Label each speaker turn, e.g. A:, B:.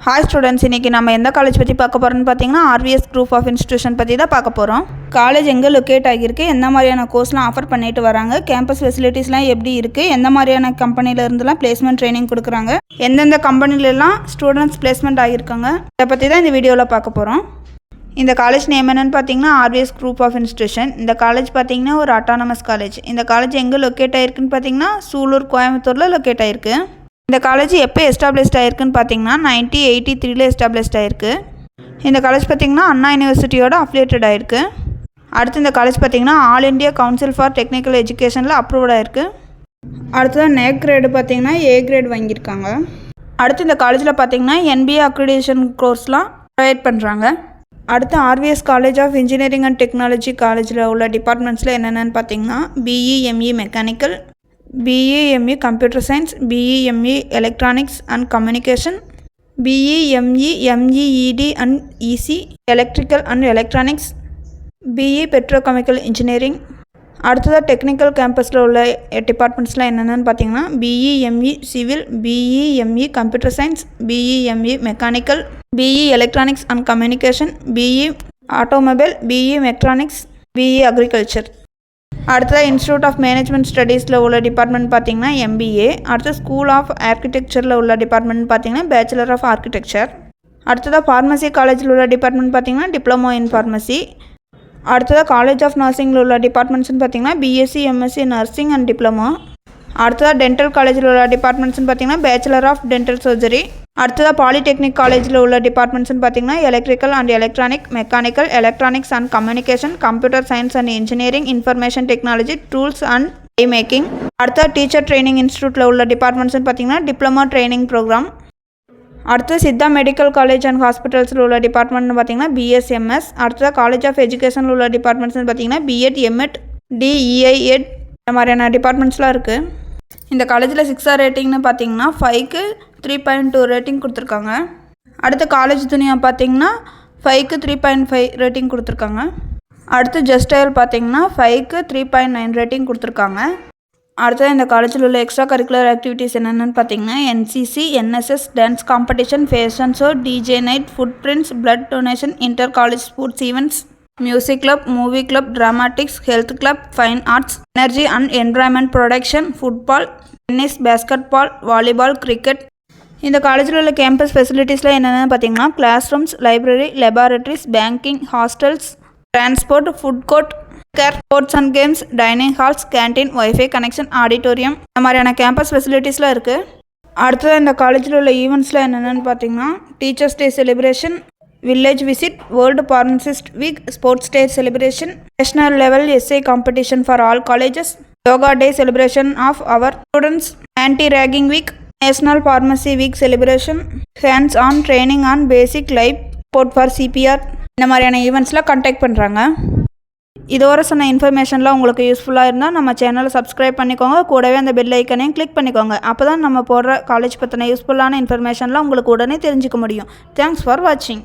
A: Hi students, இன்றைக்கி நம்ம எந்த காலேஜ் பற்றி பார்க்க போகிறோன்னு பார்த்தீங்கன்னா ஆர்விஎஸ் குரூப் ஆஃப் இன்ஸ்டியூஷன் பற்றி தான் பார்க்க போகிறோம். காலேஜ் எங்கே லொக்கேட் ஆகியிருக்கு, எந்த மாதிரியான கோர்ஸ்லாம் ஆஃபர் பண்ணிட்டு வராங்க, கேம்பஸ் ஃபெசிலிட்டிஸ்லாம் எப்படி இருக்குது, எந்த மாதிரியான கம்பெனிலேருந்துலாம் பிளேஸ்மெண்ட் ட்ரைனிங் கொடுக்குறாங்க, எந்தெந்த கம்பெனிலலாம் ஸ்டூடெண்ட்ஸ் பிளேஸ்மெண்ட் ஆகியிருக்காங்க, இதை பற்றி தான் இந்த வீடியோவில் பார்க்க போகிறோம். இந்த காலேஜ் நேம் என்னென்னு பார்த்தீங்கன்னா ஆர்விஎஸ் குரூப் ஆஃப் இன்ஸ்டியூஷன். இந்த காலேஜ் பார்த்தீங்கன்னா ஒரு அட்டானமஸ் காலேஜ். இந்த காலேஜ் எங்கே லொக்கேட் ஆகிருக்குன்னு பார்த்தீங்கன்னா சூலூர், கோயம்புத்தூரில் லொக்கேட் ஆகிருக்கு. இந்த காலேஜ் எப்போ எஸ்டாப்ளிஷ்ட் ஆகிருக்குன்னு பார்த்தீங்கன்னா 1983 எஸ்டாப்ளிஷ்ட் ஆகிருக்கு. இந்த காலேஜ் பார்த்திங்கன்னா அண்ணா யூனிவர்சிட்டியோட அஃபிலியேட்டட் ஆகிருக்கு. அடுத்து இந்த காலேஜ் பார்த்திங்கன்னா all India council for technical எஜுகேஷனில் அப்ரூவ்ட் ஆகிருக்கு. அடுத்ததான் நேக் கிரேடு பார்த்திங்கன்னா ஏ கிரேட் வாங்கியிருக்காங்க. அடுத்து இந்த காலேஜில் பார்த்திங்கன்னா NBA அக்ரிடேஷன் கோர்ஸ்லாம் ப்ரொவைட் பண்ணுறாங்க. அடுத்து RVS college of engineering and technology காலேஜில் உள்ள டிபார்ட்மெண்ட்ஸில் என்னென்னு பார்த்திங்கன்னா BE/ME mechanical, BE/ME computer science, BE/ME electronics and communication, BE/ME MEED and EC electrical and electronics, BE petrochemical engineering. அடுத்ததாக டெக்னிக்கல் கேம்பஸில் உள்ள டிபார்ட்மெண்ட்ஸ்லாம் என்னென்னு பார்த்தீங்கன்னா BE/ME civil, BE/ME computer science, BE/ME mechanical, BE electronics and communication, BE automobile, BE mechatronics, BE agriculture. அடுத்ததாக institute of management ஸ்டடீஸில் உள்ள department பார்த்திங்கன்னா MBA. அடுத்து ஸ்கூல் ஆஃப் ஆர்கிடெக்சரில் உள்ள டிபார்ட்மெண்ட் பார்த்திங்கன்னா பேச்சுலர் ஆஃப் ஆர்கிடெக்சர். அடுத்ததாக ஃபார்மசி காலேஜில் உள்ள டிபார்ட்மெண்ட் பார்த்திங்கன்னா டிப்ளமோ இன் ஃபார்மசி. அடுத்ததாக காலேஜ் ஆஃப் நர்சிங்கில் உள்ள டிபார்ட்மெண்ட்ஸ்னு பார்த்திங்கன்னா BSc MSc nursing and diploma. அடுத்ததாக டென்டல் காலேஜில் உள்ள டிபார்ட்மெண்ட்ஸ்னு பார்த்திங்கன்னா பேச்சுலர் ஆஃப் டென்டல் சர்ஜரி. அடுத்ததாக பாலிடெக்னிக் காலேஜில் உள்ள டிபார்ட்மெண்ட்ஸ்னு பார்த்திங்கன்னா electrical and electronic, mechanical, electronics and communication, computer science and engineering, information technology, tools and die making. அடுத்ததாக டீச்சர் ட்ரைனிங் இன்ஸ்டியூட்டில் உள்ள டிபார்ட்மெண்ட்ஸ்னு பார்த்திங்கன்னா டிப்ளமோ ட்ரைனிங் ப்ரோக்ராம். அடுத்து சித்தா மெடிக்கல் காலேஜ் அண்ட் ஹாஸ்பிட்டல்ஸில் உள்ள டிபார்ட்மெண்ட்னு பார்த்திங்கன்னா BSMS. அடுத்ததாக காலேஜ் ஆஃப் எஜுகேஷனில் உள்ள டிபார்ட்மெண்ட்ஸ்னு பார்த்திங்கன்னா B.Ed, M.Ed, DEIEd இந்த மாதிரியான டிபார்ட்மெண்ட்ஸ்லாம் இருக்குது. இந்த காலேஜில் 6 ரேட்டிங்னு பார்த்தீங்கன்னா 5க்கு 3.2 ரேட்டிங் கொடுத்துருக்காங்க. அடுத்து காலேஜ் துணியா பார்த்தீங்கன்னா 5க்கு 3.5 ரேட்டிங் கொடுத்துருக்காங்க. அடுத்து ஜஸ்டைல் பார்த்தீங்கன்னா 5க்கு 3.9 ரேட்டிங் கொடுத்துருக்காங்க. அடுத்தது இந்த காலேஜில் உள்ள எக்ஸ்ட்ரா கரிக்குலர் ஆக்டிவிட்டீஸ் என்னென்னு பார்த்தீங்கன்னா NCC, NSS, dance competition, fashion show, DJ night, food prints, blood donation, inter college sports events, music club, movie club, dramatics, health club, fine arts, energy and environment production, football, tennis, basketball, volleyball, cricket. இந்த காலேஜில் உள்ள campus ஃபெசிலிட்டிஸில் என்னென்னு பார்த்தீங்கன்னா class rooms, library, laboratories, banking, hostels, transport, food court, care, sports and games, dining halls, canteen, wifi connection, auditorium இந்த மாதிரியான campus ஃபெசிலிட்டிஸ்லாம் இருக்குது. அடுத்தது இந்த காலேஜில் உள்ள ஈவெண்ட்ஸில் என்னென்னு பார்த்தீங்கன்னா teachers day celebration, village visit, world pharmacist week, sports day celebration, national level essay competition for all colleges, yoga day celebration of our students, anti ragging week, national pharmacy week celebration, hands on training on basic life support for CPR இந்த மாதிரியான ஈவெண்ட்ஸ்லாம் conduct பண்ணுறாங்க. இதுவரை சொன்ன இன்ஃபர்மேஷன்லாம் உங்களுக்கு யூஸ்ஃபுல்லாக இருந்தால் நம்ம சேனலை சப்ஸ்கிரைப் பண்ணிக்கோங்க. கூடவே அந்த பெல் ஐக்கனையும் கிளிக் பண்ணிக்கோங்க. அப்போ தான் நம்ம போடுற காலேஜ் பற்றின யூஸ்ஃபுல்லான இன்ஃபர்மேஷன்லாம் உங்களுக்கு உடனே தெரிஞ்சுக்க முடியும். தேங்க்ஸ் ஃபார் வாட்சிங்.